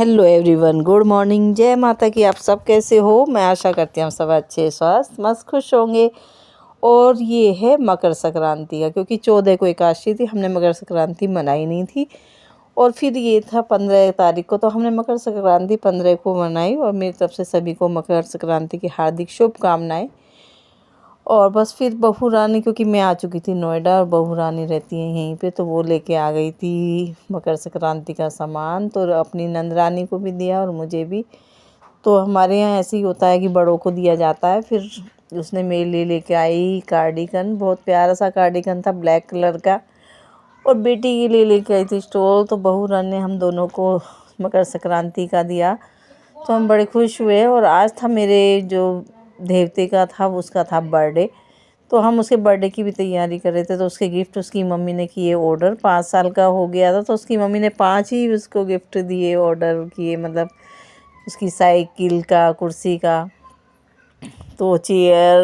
Hello everyone, good morning. जय माता की। आप सब कैसे हो? मैं आशा करती हूँ सब अच्छे स्वस्थ मस्त खुश होंगे। और ये है मकर संक्रांति का, क्योंकि 14 को एकादशी थी, हमने मकर संक्रांति मनाई नहीं थी। और फिर ये था 15 तारीख को, तो हमने मकर संक्रांति 15 को मनाई। और मेरी तरफ से सभी को मकर संक्रांति की हार्दिक शुभकामनाएं। और बस फिर बहू रानी, क्योंकि मैं आ चुकी थी नोएडा और बहू रानी रहती है यहीं पे, तो वो लेके आ गई थी मकर संक्रांति का सामान। तो अपनी नंदरानी को भी दिया और मुझे भी। तो हमारे यहाँ ऐसे ही होता है कि बड़ों को दिया जाता है। फिर उसने मेरे लिए लेके आई कार्डिगन, बहुत प्यारा सा कार्डिगन था ब्लैक कलर का। और बेटी के लिए लेके आई थी स्टोल। तो बहू रानी ने हम दोनों को मकर संक्रांति का दिया, तो हम बड़े खुश हुए। और आज था मेरे जो देवते का था, उसका था बर्थडे। तो हम उसके बर्थडे की भी तैयारी कर रहे थे। तो उसके गिफ्ट उसकी मम्मी ने किए ऑर्डर। 5 साल का हो गया था, तो उसकी मम्मी ने 5 ही उसको गिफ्ट दिए, ऑर्डर किए। मतलब उसकी साइकिल का, कुर्सी का, तो चेयर,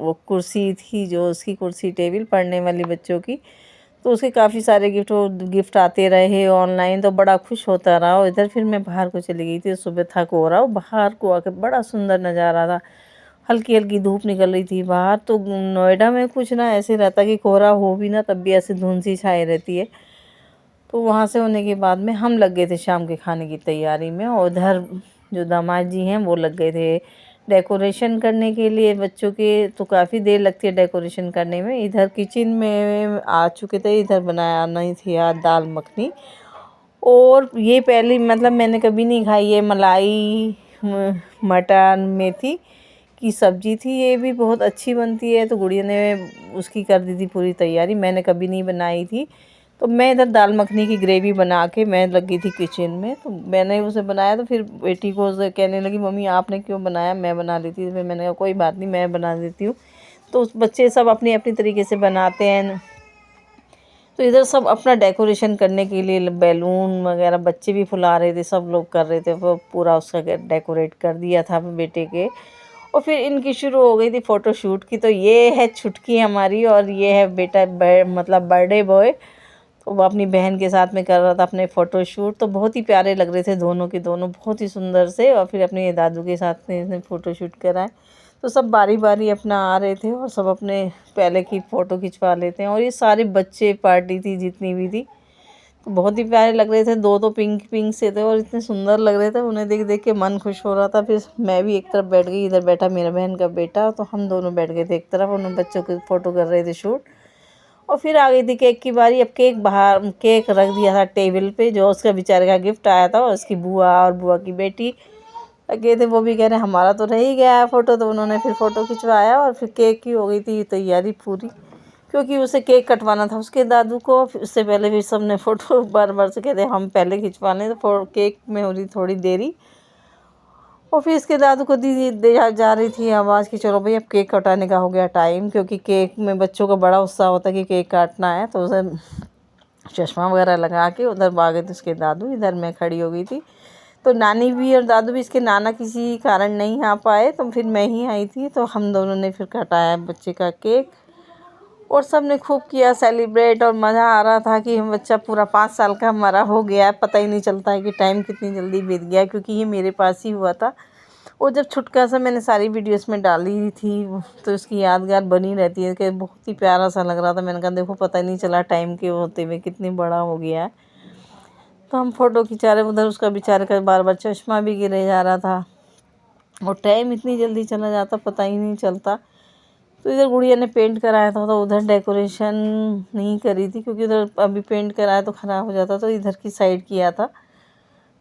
वो कुर्सी थी जो उसकी कुर्सी टेबल पढ़ने वाली बच्चों की। तो उसके काफ़ी सारे गिफ्ट आते रहे ऑनलाइन, तो बड़ा खुश होता रहा। और इधर फिर मैं बाहर को चली गई थी, सुबह थक हो रहा, बाहर को आके बड़ा सुंदर नज़ारा था। हल्की हल्की धूप निकल रही थी बाहर। तो नोएडा में कुछ ना ऐसे रहता कि कोहरा हो भी ना, तब भी ऐसे धुंध सी छाई रहती है। तो वहाँ से होने के बाद में हम लग गए थे शाम के खाने की तैयारी में। और उधर जो दामाद जी हैं वो लग गए थे डेकोरेशन करने के लिए बच्चों के। तो काफ़ी देर लगती है डेकोरेशन करने में। इधर किचन में आ चुके थे, इधर बनाया नहीं थी यार दाल मखनी। और ये पहली मतलब मैंने कभी नहीं खाई है, मलाई मटर मेथी की सब्जी थी। ये भी बहुत अच्छी बनती है। तो गुड़िया ने उसकी कर दी थी पूरी तैयारी, मैंने कभी नहीं बनाई थी। तो मैं इधर दाल मखनी की ग्रेवी बना के मैं लगी थी किचन में। तो मैंने उसे बनाया, तो फिर बेटी को उसे कहने लगी, मम्मी आपने क्यों बनाया, मैं बना लेती। तो फिर मैंने कहा कोई बात नहीं, मैं बना देती हूँ। तो उस बच्चे सब अपनी अपनी तरीके से बनाते हैं। तो इधर सब अपना डेकोरेशन करने के लिए बैलून वगैरह बच्चे भी फुला रहे थे, सब लोग कर रहे थे। वो पूरा उसका डेकोरेट कर दिया था बेटे के। और फिर इनकी शुरू हो गई थी फ़ोटो शूट की। तो ये है छुटकी हमारी, और ये है बेटा मतलब बर्थडे बॉय। तो वो अपनी बहन के साथ में कर रहा था अपने फ़ोटो शूट। तो बहुत ही प्यारे लग रहे थे दोनों के दोनों, बहुत ही सुंदर से। और फिर अपने दादू के साथ में इसने फ़ोटो शूट कराए। तो सब बारी बारी अपना आ रहे थे और सब अपने पहले की फ़ोटो खिंचवा लेते हैं। और ये सारे बच्चे पार्टी थी जितनी भी थी, तो बहुत ही प्यारे लग रहे थे। दो तो पिंक पिंक से थे और इतने सुंदर लग रहे थे, उन्हें देख देख के मन खुश हो रहा था। फिर मैं भी एक तरफ बैठ गई, इधर बैठा मेरा बहन का बेटा। तो हम दोनों बैठ गए थे एक तरफ, उन बच्चों की फ़ोटो कर रहे थे शूट। और फिर आ गई थी केक की बारी। अब केक बाहर केक रख दिया था टेबल पे, जो उसका बेचारे का गिफ्ट आया था। और उसकी बुआ और बुआ की बेटी लगे थे, वो भी कह रहे हमारा तो रह ही गया है फ़ोटो। तो उन्होंने फिर फ़ोटो खिंचवाया और फिर केक की हो गई थी तैयारी पूरी, क्योंकि उसे केक कटवाना था उसके दादू को। फिर उससे पहले भी सब ने फ़ोटो बार बार से कहते हम पहले खिंचवा लें, तो केक में हो रही थोड़ी देरी। और फिर इसके दादू को दी जा रही थी आवाज़ कि चलो भाई अब केक कटाने का हो गया टाइम, क्योंकि केक में बच्चों का बड़ा उत्साह होता है कि केक काटना है। तो उसे चश्मा वगैरह लगा के उधर भागे थे उसके दादू, इधर मैं खड़ी हो गई थी। तो नानी भी और दादू भी, इसके नाना किसी कारण नहीं आ पाए, तो फिर मैं ही आई थी। तो हम दोनों ने फिर कटाया बच्चे का केक। और सब ने खूब किया सेलिब्रेट। और मज़ा आ रहा था कि हम बच्चा पूरा 5 साल का हमारा हो गया है। पता ही नहीं चलता है कि टाइम कितनी जल्दी बीत गया है, क्योंकि ये मेरे पास ही हुआ था। और जब छुटका सा मैंने सारी वीडियोस में डाली थी, तो उसकी यादगार बनी रहती है कि बहुत ही प्यारा सा लग रहा था। मैंने कहा देखो पता ही नहीं चला टाइम के होते हुए कितनी बड़ा हो गया है। तो हम फ़ोटो खिंचा रहे, उधर उसका बेचारे का बार बार चश्मा भी गिरे जा रहा था। और टाइम इतनी जल्दी चला जाता पता ही नहीं चलता। तो इधर गुड़िया ने पेंट कराया था, तो उधर डेकोरेशन नहीं करी थी, क्योंकि उधर अभी पेंट कराया तो ख़राब हो जाता। तो इधर की साइड किया था,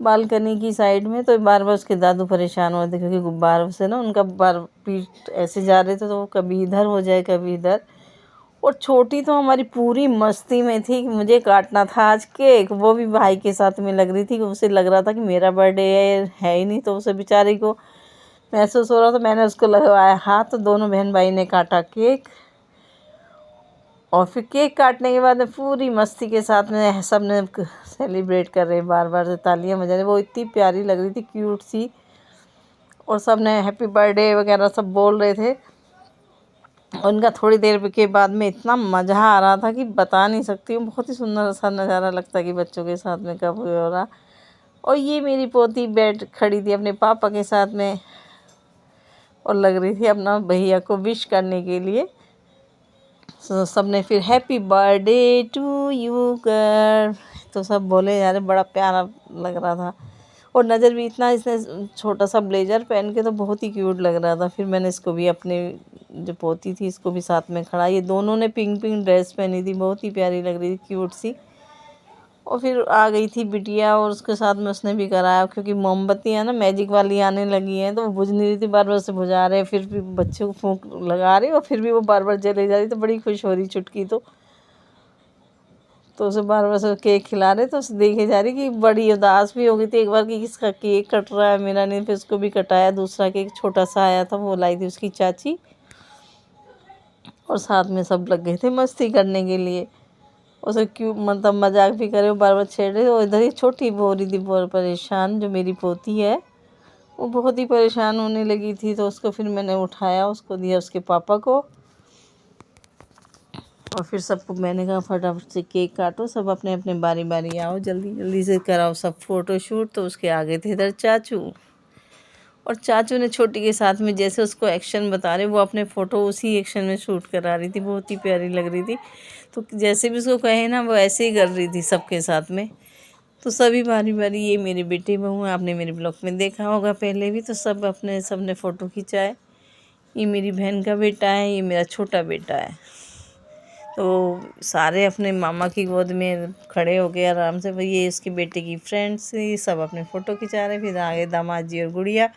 बालकनी की साइड में। तो बार बार उसके दादू परेशान हो रहे थे, क्योंकि गुब्बारों से ना उनका बार पीठ ऐसे जा रहे थे, तो वो कभी इधर हो जाए कभी इधर। और छोटी तो हमारी पूरी मस्ती में थी कि मुझे काटना था आज केक, वो भी भाई के साथ में लग रही थी कि उसे लग रहा था कि मेरा बर्थडे है ही नहीं। तो उसे बेचारी को महसूस हो रहा था, मैंने उसको लगवाया हाथ। तो दोनों बहन भाई ने काटा केक। और फिर केक काटने के बाद में पूरी मस्ती के साथ में सब ने सेलिब्रेट कर रहे, बार बार से तालियां बजा रहे। वो इतनी प्यारी लग रही थी, क्यूट सी। और सब ने हैप्पी बर्थडे वगैरह सब बोल रहे थे। उनका थोड़ी देर के बाद में इतना मज़ा आ रहा था कि बता नहीं सकती हूँ। बहुत ही सुंदर सा नज़ारा लगता है कि बच्चों के साथ में कब हो रहा। और ये मेरी पोती बैठ खड़ी थी अपने पापा के साथ में और लग रही थी अपना भैया को विश करने के लिए। तो सबने फिर हैप्पी बर्थडे टू यू कर, तो सब बोले यार बड़ा प्यारा लग रहा था। और नज़र भी इतना, इसने छोटा सा ब्लेजर पहन के तो बहुत ही क्यूट लग रहा था। फिर मैंने इसको भी, अपने जो पोती थी इसको भी साथ में खड़ा, ये दोनों ने पिंक पिंक ड्रेस पहनी थी, बहुत ही प्यारी लग रही थी, क्यूट सी। और फिर आ गई थी बिटिया और उसके साथ में उसने भी कराया, क्योंकि मोमबत्तियाँ ना मैजिक वाली आने लगी हैं तो वो बुझ नहीं रही थी, बार बार से बुझा रहे, फिर भी बच्चे को फूंक लगा रही और फिर भी वो बार बार जले जा रही, तो बड़ी खुश हो रही चुटकी तो उसे बार बार से केक खिला रहे, तो उसे देखे जा रही कि बड़ी उदास भी हो गई थी एक बार कि किसका केक कट रहा है, मेरा नहीं। फिर उसको भी कटाया, दूसरा केक छोटा सा आया था वो लाई थी उसकी चाची, और साथ में सब लग गए थे मस्ती करने के लिए। उसे क्यों मतलब मजाक भी करे, वो बार बार छेड़ रहे। और इधर ही छोटी हो रही थी बहुत परेशान, जो मेरी पोती है वो बहुत ही परेशान होने लगी थी, तो उसको फिर मैंने उठाया, उसको दिया उसके पापा को। और फिर सबको मैंने कहा फटाफट से केक काटो, सब अपने अपने बारी बारी आओ, जल्दी जल्दी से कराओ सब फ़ोटो शूट। तो उसके आगे थे इधर चाचू, और चाचू ने छोटी के साथ में जैसे उसको एक्शन बता रहे, वो अपने फ़ोटो उसी एक्शन में शूट करा रही थी, बहुत ही प्यारी लग रही थी। तो जैसे भी उसको कहे ना वो ऐसे ही कर रही थी सबके साथ में। तो सभी बारी बारी, ये मेरे बेटे बहू हैं, आपने मेरे ब्लॉग में देखा होगा पहले भी, तो सब ने फ़ोटो खिंचाए। ये मेरी बहन का बेटा है, ये मेरा छोटा बेटा है। तो सारे अपने मामा की गोद में खड़े हो गए आराम से, भाई ये इसके बेटे की फ्रेंड्स थी, सब अपने फ़ोटो खिंचा रहे। फिर आगे दामाद जी और गुड़िया,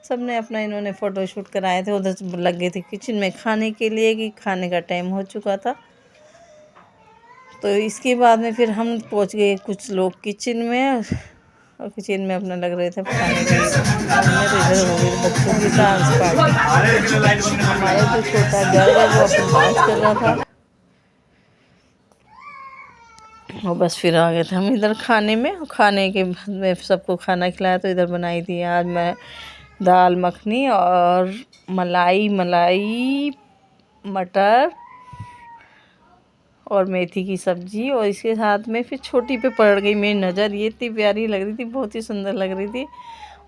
सब ने अपना इन्होंने फ़ोटो शूट कराए थे। उधर से लग गए थे किचन में खाने के लिए, कि खाने का टाइम हो चुका था। तो इसके बाद में फिर हम पहुंच गए कुछ लोग किचन में, और किचन में अपना लग रहे थे खाने के लिए। तो इधर हो गई बच्चों की डांस पार्टी। हमारा जो छोटा गर्ल है वो अपना डांस कर रहा था, और बस फिर आ गए थे हम इधर खाने में। खाने के बाद में सबको खाना खिलाया। तो इधर बनाई थी आज मैं दाल मखनी और मलाई मटर और मेथी की सब्ज़ी। और इसके साथ में फिर छोटी पे पड़ गई मेरी नज़र, ये इतनी प्यारी लग रही थी, बहुत ही सुंदर लग रही थी।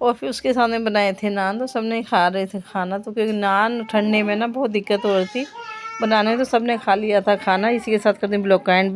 और फिर उसके सामने बनाए थे नान, तो सबने खा रहे थे खाना। तो क्योंकि नान ठंडे में ना बहुत दिक्कत हो रही थी बनाने, तो सबने खा लिया था खाना। इसी के साथ करते हैं ब्लॉग का एंड।